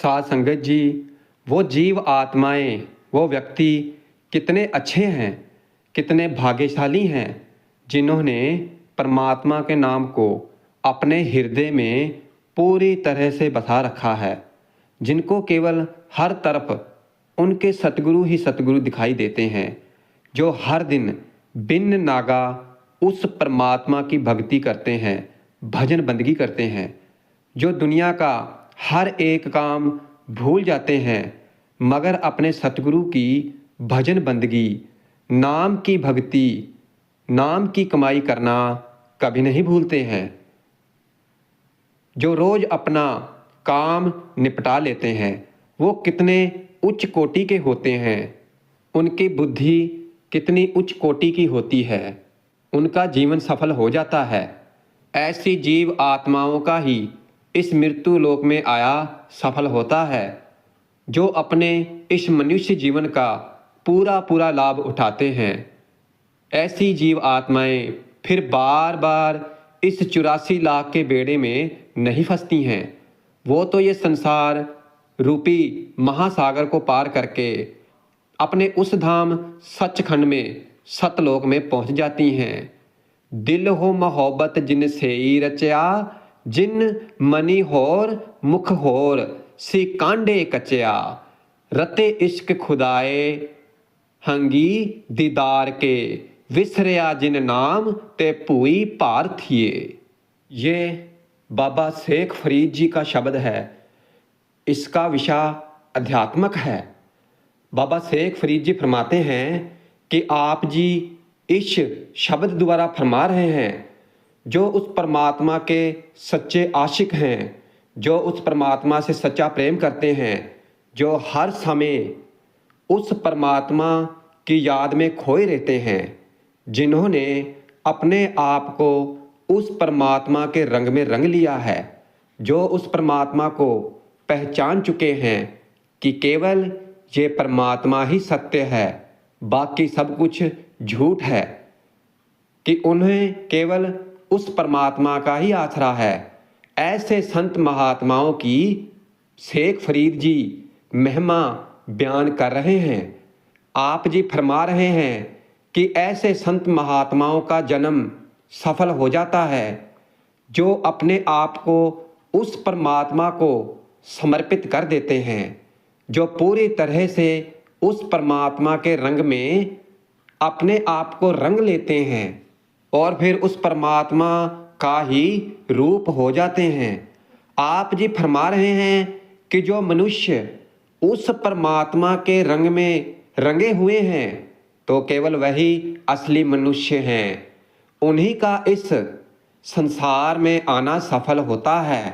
साध संगत जी, वो जीव आत्माएं, वो व्यक्ति कितने अच्छे हैं, कितने भाग्यशाली हैं जिन्होंने परमात्मा के नाम को अपने हृदय में पूरी तरह से बसा रखा है, जिनको केवल हर तरफ उनके सतगुरु ही सतगुरु दिखाई देते हैं, जो हर दिन बिन नागा उस परमात्मा की भक्ति करते हैं, भजन बंदगी करते हैं, जो दुनिया का हर एक काम भूल जाते हैं मगर अपने सतगुरु की भजन बंदगी, नाम की भक्ति, नाम की कमाई करना कभी नहीं भूलते हैं, जो रोज अपना काम निपटा लेते हैं, वो कितने उच्च कोटि के होते हैं, उनकी बुद्धि कितनी उच्च कोटि की होती है, उनका जीवन सफल हो जाता है। ऐसी जीव आत्माओं का ही इस मृत्यु लोक में आया सफल होता है, जो अपने इस मनुष्य जीवन का पूरा पूरा लाभ उठाते हैं। ऐसी जीव आत्माएं फिर बार बार इस 84 लाख के बेड़े में नहीं फंसती हैं। वो तो ये संसार रूपी महासागर को पार करके अपने उस धाम सचखंड में सतलोक में पहुंच जाती हैं। दिल हो मोहब्बत जिन से ही रचया, जिन मनी होर मुख होर सी कांडे कचया, रते इश्क खुदाए हंगी दीदार के, विसरया जिन नाम ते भूई भार थिए। ये बाबा शेख फरीद जी का शब्द है। इसका विषय अध्यात्मक है। बाबा शेख फरीद जी फरमाते हैं कि आप जी इस शब्द द्वारा फरमा रहे हैं, जो उस परमात्मा के सच्चे आशिक हैं, जो उस परमात्मा से सच्चा प्रेम करते हैं, जो हर समय उस परमात्मा की याद में खोए रहते हैं, जिन्होंने अपने आप को उस परमात्मा के रंग में रंग लिया है, जो उस परमात्मा को पहचान चुके हैं कि केवल ये परमात्मा ही सत्य है, बाकी सब कुछ झूठ है, कि उन्हें केवल उस परमात्मा का ही आसरा है। ऐसे संत महात्माओं की शेख फरीद जी महिमा बयान कर रहे हैं। आप जी फरमा रहे हैं कि ऐसे संत महात्माओं का जन्म सफल हो जाता है, जो अपने आप को उस परमात्मा को समर्पित कर देते हैं, जो पूरी तरह से उस परमात्मा के रंग में अपने आप को रंग लेते हैं और फिर उस परमात्मा का ही रूप हो जाते हैं। आप जी फरमा रहे हैं कि जो मनुष्य उस परमात्मा के रंग में रंगे हुए हैं, तो केवल वही असली मनुष्य हैं। उन्हीं का इस संसार में आना सफल होता है।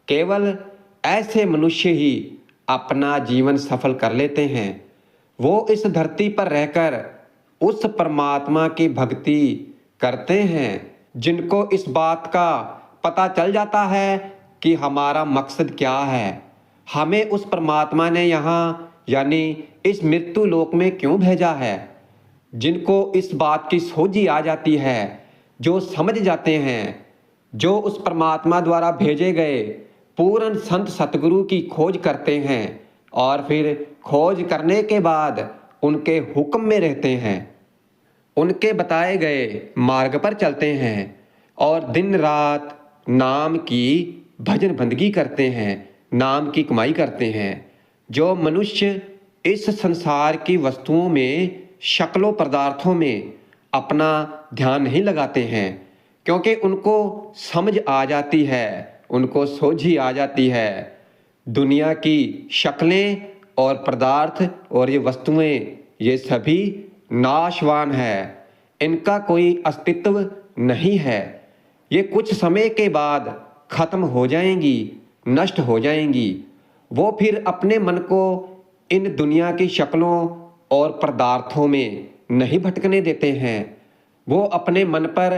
केवल ऐसे मनुष्य ही अपना जीवन सफल कर लेते हैं। वो इस धरती पर रहकर उस परमात्मा की भक्ति करते हैं, जिनको इस बात का पता चल जाता है कि हमारा मकसद क्या है, हमें उस परमात्मा ने यहाँ यानी इस मृत्यु लोक में क्यों भेजा है, जिनको इस बात की सोझी आ जाती है, जो समझ जाते हैं, जो उस परमात्मा द्वारा भेजे गए पूर्ण संत सतगुरु की खोज करते हैं और फिर खोज करने के बाद उनके हुक्म में रहते हैं, उनके बताए गए मार्ग पर चलते हैं और दिन रात नाम की भजन बंदगी करते हैं, नाम की कमाई करते हैं। जो मनुष्य इस संसार की वस्तुओं में, शक्लों पदार्थों में अपना ध्यान नहीं लगाते हैं, क्योंकि उनको समझ आ जाती है, उनको सोझी आ जाती है, दुनिया की शक्लें और पदार्थ और ये वस्तुएं, ये सभी नाशवान है, इनका कोई अस्तित्व नहीं है, ये कुछ समय के बाद खत्म हो जाएंगी, नष्ट हो जाएंगी। वो फिर अपने मन को इन दुनिया की शक्लों और पदार्थों में नहीं भटकने देते हैं। वो अपने मन पर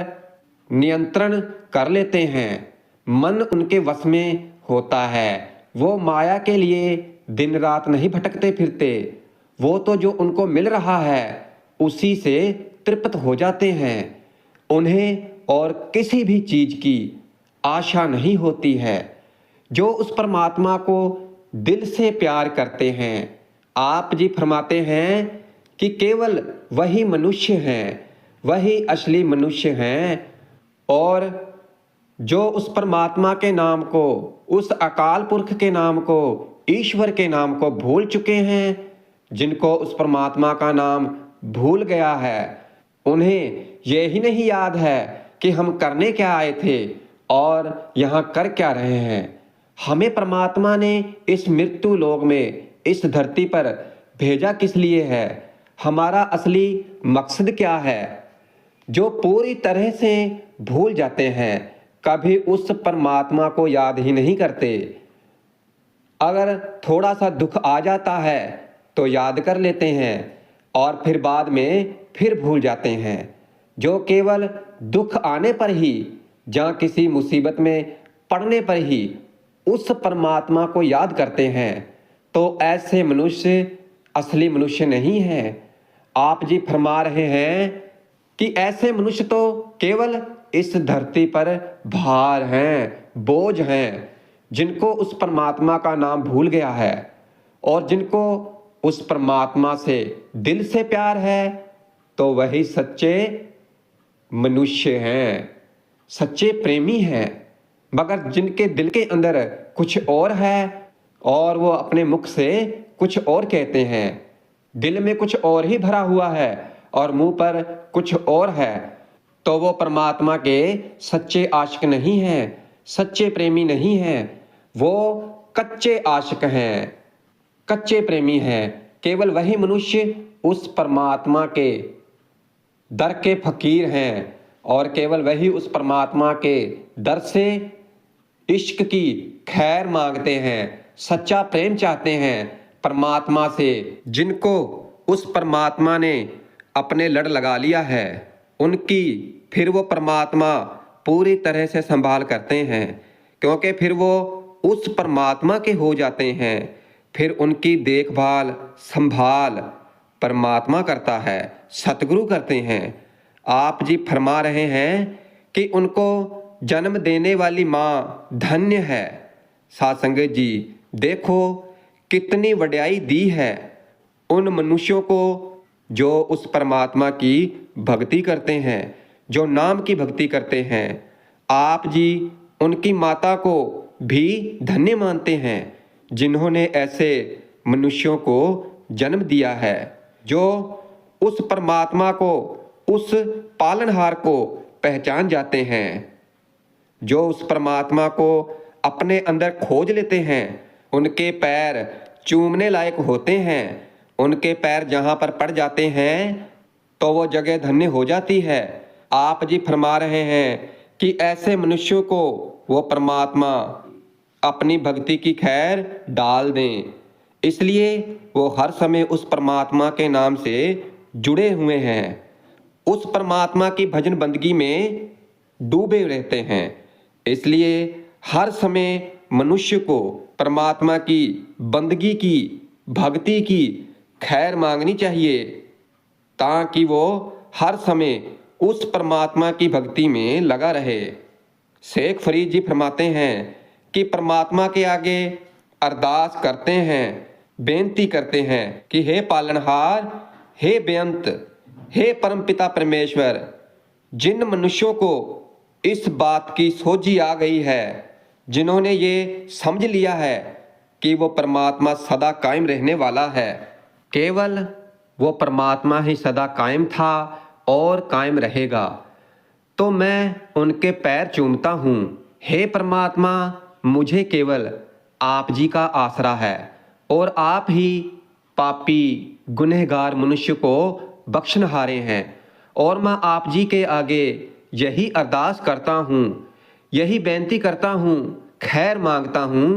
नियंत्रण कर लेते हैं, मन उनके वश में होता है। वो माया के लिए दिन रात नहीं भटकते फिरते, वो तो जो उनको मिल रहा है उसी से तृप्त हो जाते हैं। उन्हें और किसी भी चीज की आशा नहीं होती है। जो उस परमात्मा को दिल से प्यार करते हैं। आप जी फरमाते हैं कि केवल वही मनुष्य हैं, वही असली मनुष्य हैं और जो उस परमात्मा के नाम को, उस अकाल पुरख के नाम को, ईश्वर के नाम को भूल चुके हैं। जिनको उस परमात्मा का नाम भूल गया है, उन्हें यही नहीं याद है कि हम करने क्या आए थे और यहाँ कर क्या रहे हैं। हमें परमात्मा ने इस मृत्यु लोक में, इस धरती पर भेजा किस लिए है, हमारा असली मकसद क्या है, जो पूरी तरह से भूल जाते हैं, कभी उस परमात्मा को याद ही नहीं करते। अगर थोड़ा सा दुख आ जाता है तो याद कर लेते हैं और फिर बाद में फिर भूल जाते हैं। जो केवल दुख आने पर ही, जहाँ किसी मुसीबत में पड़ने पर ही उस परमात्मा को याद करते हैं, तो ऐसे मनुष्य असली मनुष्य नहीं है। आप जी फरमा रहे हैं कि ऐसे मनुष्य तो केवल इस धरती पर भार हैं, बोझ हैं, जिनको उस परमात्मा का नाम भूल गया है और जिनको उस परमात्मा से दिल से प्यार है, तो वही सच्चे मनुष्य हैं, सच्चे प्रेमी हैं। मगर जिनके दिल के अंदर कुछ और है और वो अपने मुख से कुछ और कहते हैं, दिल में कुछ और ही भरा हुआ है और मुंह पर कुछ और है, तो वो परमात्मा के सच्चे आशिक नहीं हैं, सच्चे प्रेमी नहीं हैं। वो कच्चे आशिक हैं, कच्चे प्रेमी हैं। केवल वही मनुष्य उस परमात्मा के दर के फकीर हैं और केवल वही उस परमात्मा के दर से इश्क की खैर मांगते हैं, सच्चा प्रेम चाहते हैं परमात्मा से। जिनको उस परमात्मा ने अपने लड़ लगा लिया है, उनकी फिर वो परमात्मा पूरी तरह से संभाल करते हैं, क्योंकि फिर वो उस परमात्मा के हो जाते हैं। फिर उनकी देखभाल संभाल परमात्मा करता है, सतगुरु करते हैं। आप जी फरमा रहे हैं कि उनको जन्म देने वाली माँ धन्य है। साध संगत जी, देखो कितनी वड्याई दी है उन मनुष्यों को जो उस परमात्मा की भक्ति करते हैं, जो नाम की भक्ति करते हैं। आप जी उनकी माता को भी धन्य मानते हैं, जिन्होंने ऐसे मनुष्यों को जन्म दिया है, जो उस परमात्मा को, उस पालनहार को पहचान जाते हैं, जो उस परमात्मा को अपने अंदर खोज लेते हैं। उनके पैर चूमने लायक होते हैं। उनके पैर जहाँ पर पड़ जाते हैं तो वो जगह धन्य हो जाती है। आप जी फरमा रहे हैं कि ऐसे मनुष्यों को वो परमात्मा अपनी भक्ति की खैर डाल दें, इसलिए वो हर समय उस परमात्मा के नाम से जुड़े हुए हैं, उस परमात्मा की भजन बंदगी में डूबे रहते हैं। इसलिए हर समय मनुष्य को परमात्मा की बंदगी की, भक्ति की खैर मांगनी चाहिए, ताकि वो हर समय उस परमात्मा की भक्ति में लगा रहे। शेख फरीद जी फरमाते हैं कि परमात्मा के आगे अरदास करते हैं, बेनती करते हैं कि हे पालनहार, हे बेअंत, हे परमपिता परमेश्वर, जिन मनुष्यों को इस बात की सोझी आ गई है, जिन्होंने ये समझ लिया है कि वो परमात्मा सदा कायम रहने वाला है, केवल वो परमात्मा ही सदा कायम था और कायम रहेगा, तो मैं उनके पैर चूमता हूँ। हे परमात्मा, मुझे केवल आप जी का आसरा है और आप ही पापी गुनहगार मनुष्य को बख्शनहारे हैं, और मैं आप जी के आगे यही अरदास करता हूँ, यही बेनती करता हूँ, खैर मांगता हूँ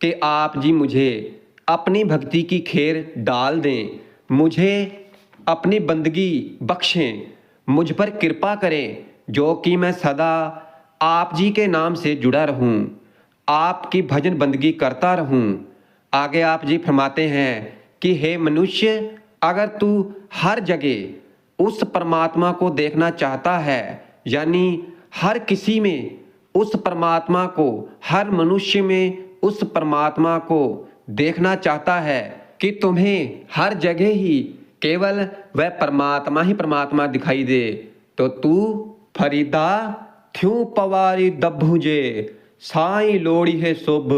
कि आप जी मुझे अपनी भक्ति की खैर डाल दें, मुझे अपनी बंदगी बख्शें, मुझ पर कृपा करें, जो कि मैं सदा आप जी के नाम से जुड़ा रहूं, आपकी भजन बंदगी करता रहूं। आगे आप जी फरमाते हैं कि हे मनुष्य, अगर तू हर जगह उस परमात्मा को देखना चाहता है, यानी हर किसी में उस परमात्मा को, हर मनुष्य में उस परमात्मा को देखना चाहता है कि तुम्हें हर जगह ही केवल वह परमात्मा ही परमात्मा दिखाई दे, तो तू फरीदा थ्यों पवारी दभुजे साई लोड़ी है शुभ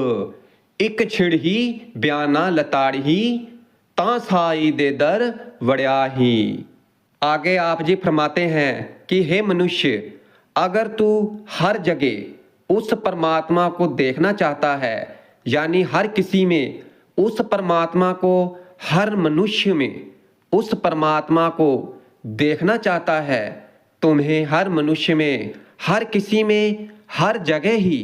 एक छिड़ ही बयाना लताड़ी ता साई दे दर वड़या ही। आगे आप जी फरमाते हैं कि हे मनुष्य, अगर तू हर जगह उस परमात्मा को देखना चाहता है, यानी हर किसी में उस परमात्मा को, हर मनुष्य में उस परमात्मा को देखना चाहता है, तुम्हें हर मनुष्य में, हर किसी में, हर जगह ही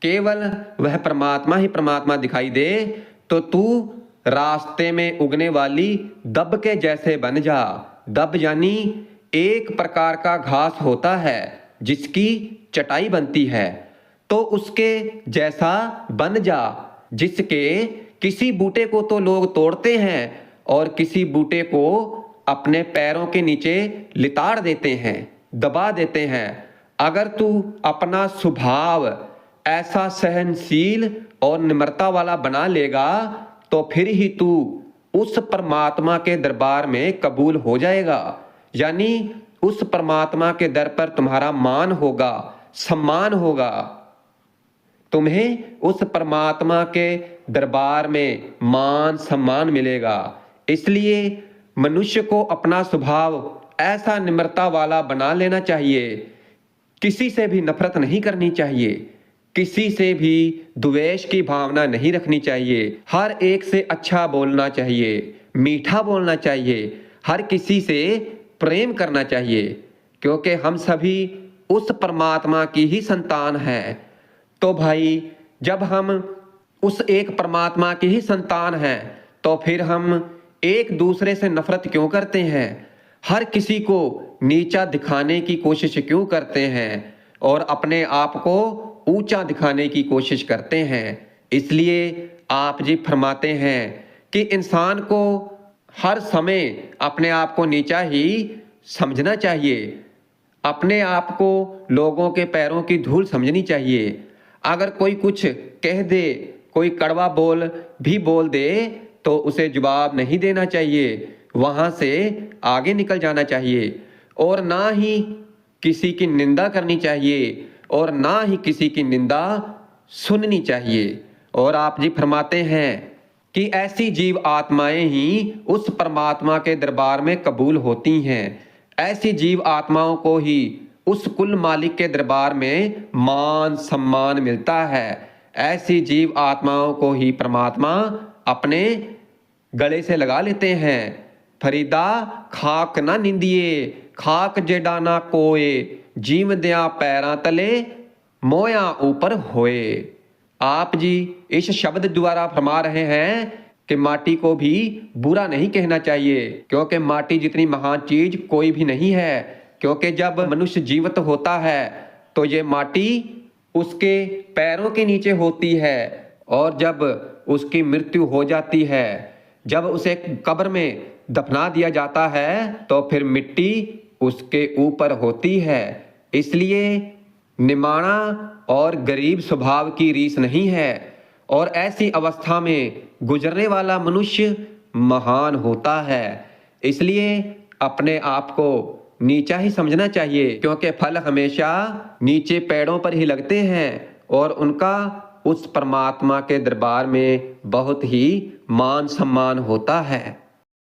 केवल वह परमात्मा ही परमात्मा दिखाई दे, तो तू रास्ते में उगने वाली दब के जैसे बन जा। दब यानी एक प्रकार का घास होता है जिसकी चटाई बनती है, तो उसके जैसा बन जा, जिसके किसी बूटे को तो लोग तोड़ते हैं और किसी बूटे को अपने पैरों के नीचे लिताड़ देते हैं, दबा देते हैं। अगर तू अपना स्वभाव ऐसा सहनशील और निम्रता वाला बना लेगा, तो फिर ही तू उस परमात्मा के दरबार में कबूल हो जाएगा, यानी उस परमात्मा के दर पर तुम्हारा मान होगा, सम्मान होगा। तुम्हें उस परमात्मा के दरबार में मान सम्मान मिलेगा। इसलिए मनुष्य को अपना स्वभाव ऐसा निम्रता वाला बना लेना चाहिए, किसी से भी नफरत नहीं करनी चाहिए, किसी से भी द्वेष की भावना नहीं रखनी चाहिए, हर एक से अच्छा बोलना चाहिए, मीठा बोलना चाहिए, हर किसी से प्रेम करना चाहिए, क्योंकि हम सभी उस परमात्मा की ही संतान हैं। तो भाई, जब हम उस एक परमात्मा की ही संतान हैं, तो फिर हम एक दूसरे से नफरत क्यों करते हैं? हर किसी को नीचा दिखाने की कोशिश क्यों करते हैं और अपने आप को ऊंचा दिखाने की कोशिश करते हैं? इसलिए आप जी फरमाते हैं कि इंसान को हर समय अपने आप को नीचा ही समझना चाहिए, अपने आप को लोगों के पैरों की धूल समझनी चाहिए। अगर कोई कुछ कह दे, कोई कड़वा बोल भी बोल दे, तो उसे जवाब नहीं देना चाहिए, वहां से आगे निकल जाना चाहिए, और ना ही किसी की निंदा करनी चाहिए और ना ही किसी की निंदा सुननी चाहिए। और आप जी फरमाते हैं कि ऐसी जीव आत्माएं ही उस परमात्मा के दरबार में कबूल होती हैं, ऐसी जीव आत्माओं को ही उस कुल मालिक के दरबार में मान सम्मान मिलता है, ऐसी जीव आत्माओं को ही परमात्मा अपने गले से लगा लेते हैं। फरीदा खाक ना निंदिए खाक जेडाना कोए जीव दया पैरा तले मोया ऊपर होए। आप जी इस शब्द द्वारा फरमा रहे हैं कि माटी को भी बुरा नहीं कहना चाहिए, क्योंकि माटी जितनी महान चीज कोई भी नहीं है। क्योंकि जब मनुष्य जीवित होता है तो ये माटी उसके पैरों के नीचे होती है, और जब उसकी मृत्यु हो जाती है, जब उसे कब्र में दफना दिया जाता है, तो फिर मिट्टी उसके ऊपर होती है। इसलिए निमाणा और गरीब स्वभाव की रीस नहीं है, और ऐसी अवस्था में गुजरने वाला मनुष्य महान होता है। इसलिए अपने आप को नीचा ही समझना चाहिए, क्योंकि फल हमेशा नीचे पेड़ों पर ही लगते हैं और उनका उस परमात्मा के दरबार में बहुत ही मान सम्मान होता है।